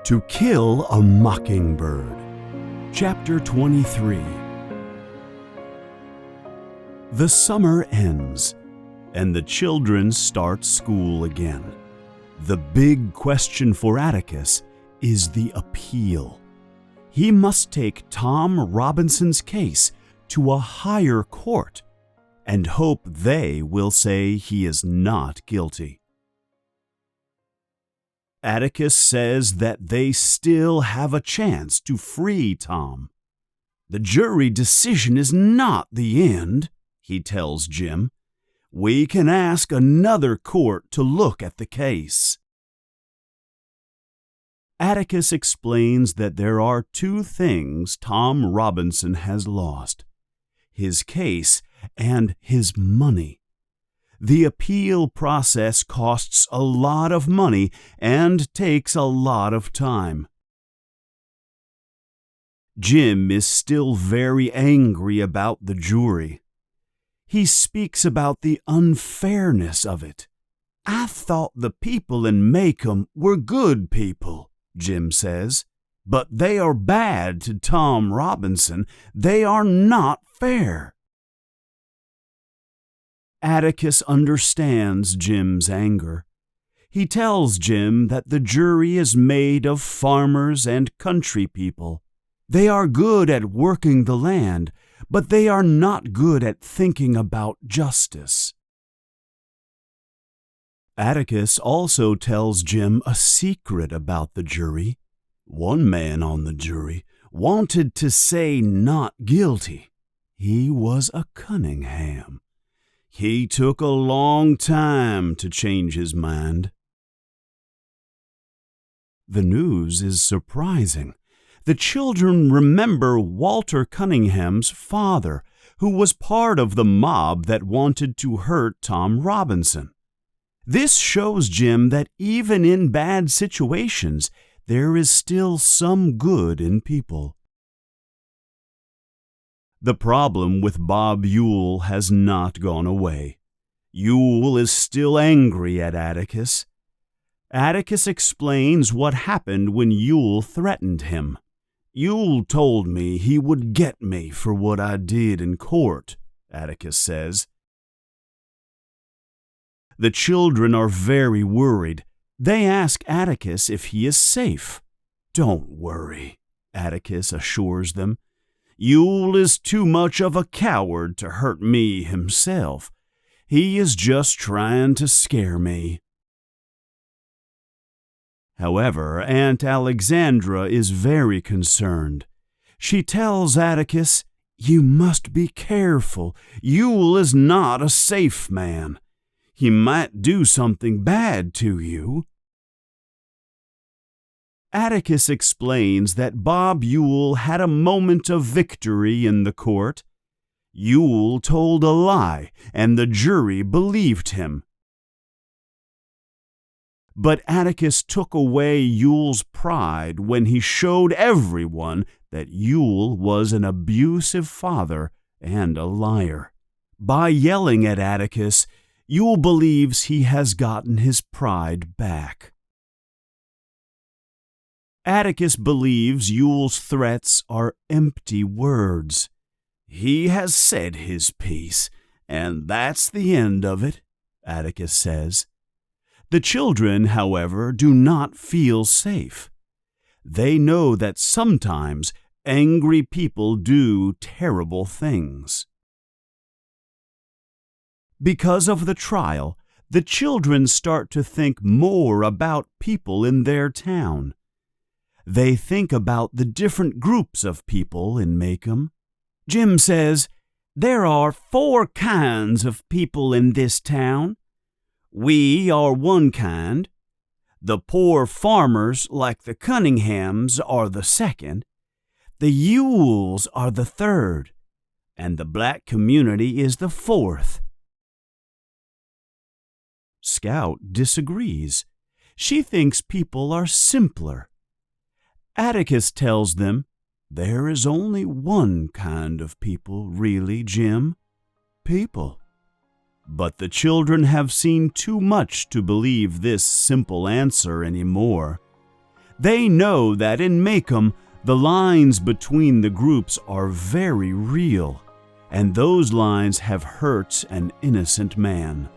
To Kill a Mockingbird. Chapter 23. The summer ends, and the children start school again. The big question for Atticus is the appeal. He must take Tom Robinson's case to a higher court and hope they will say he is not guilty. Atticus says that they still have a chance to free Tom. The jury decision is not the end, he tells Jim. We can ask another court to look at the case. Atticus explains that there are two things Tom Robinson has lost: his case and his money. The appeal process costs a lot of money and takes a lot of time. Jim is still very angry about the jury. He speaks about the unfairness of it. I thought the people in Maycomb were good people, Jim says, but they are bad to Tom Robinson. They are not fair. Atticus understands Jim's anger. He tells Jim that the jury is made of farmers and country people. They are good at working the land, but they are not good at thinking about justice. Atticus also tells Jim a secret about the jury. One man on the jury wanted to say not guilty. He was a Cunningham. He took a long time to change his mind. The news is surprising. The children remember Walter Cunningham's father, who was part of the mob that wanted to hurt Tom Robinson. This shows Jim that even in bad situations, there is still some good in people. The problem with Bob Ewell has not gone away. Ewell is still angry at Atticus. Atticus explains what happened when Ewell threatened him. Ewell told me he would get me for what I did in court, Atticus says. The children are very worried. They ask Atticus if he is safe. Don't worry, Atticus assures them. Ewell is too much of a coward to hurt me himself. He is just trying to scare me. However, Aunt Alexandra is very concerned. She tells Atticus, "You must be careful. Ewell is not a safe man. He might do something bad to you." Atticus explains that Bob Ewell had a moment of victory in the court. Ewell told a lie, and the jury believed him. But Atticus took away Ewell's pride when he showed everyone that Ewell was an abusive father and a liar. By yelling at Atticus, Ewell believes he has gotten his pride back. Atticus believes Ewell's threats are empty words. He has said his piece, and that's the end of it, Atticus says. The children, however, do not feel safe. They know that sometimes angry people do terrible things. Because of the trial, the children start to think more about people in their town. They think about the different groups of people in Maycomb. Jim says, "There are 4 kinds of people in this town. We are one kind. The poor farmers, like the Cunninghams, are the second. The Ewells are the third. And the black community is the fourth." Scout disagrees. She thinks people are simpler. Atticus tells them, "There is only one kind of people, really, Jim. People." But the children have seen too much to believe this simple answer anymore. They know that in Maycomb, the lines between the groups are very real, and those lines have hurt an innocent man.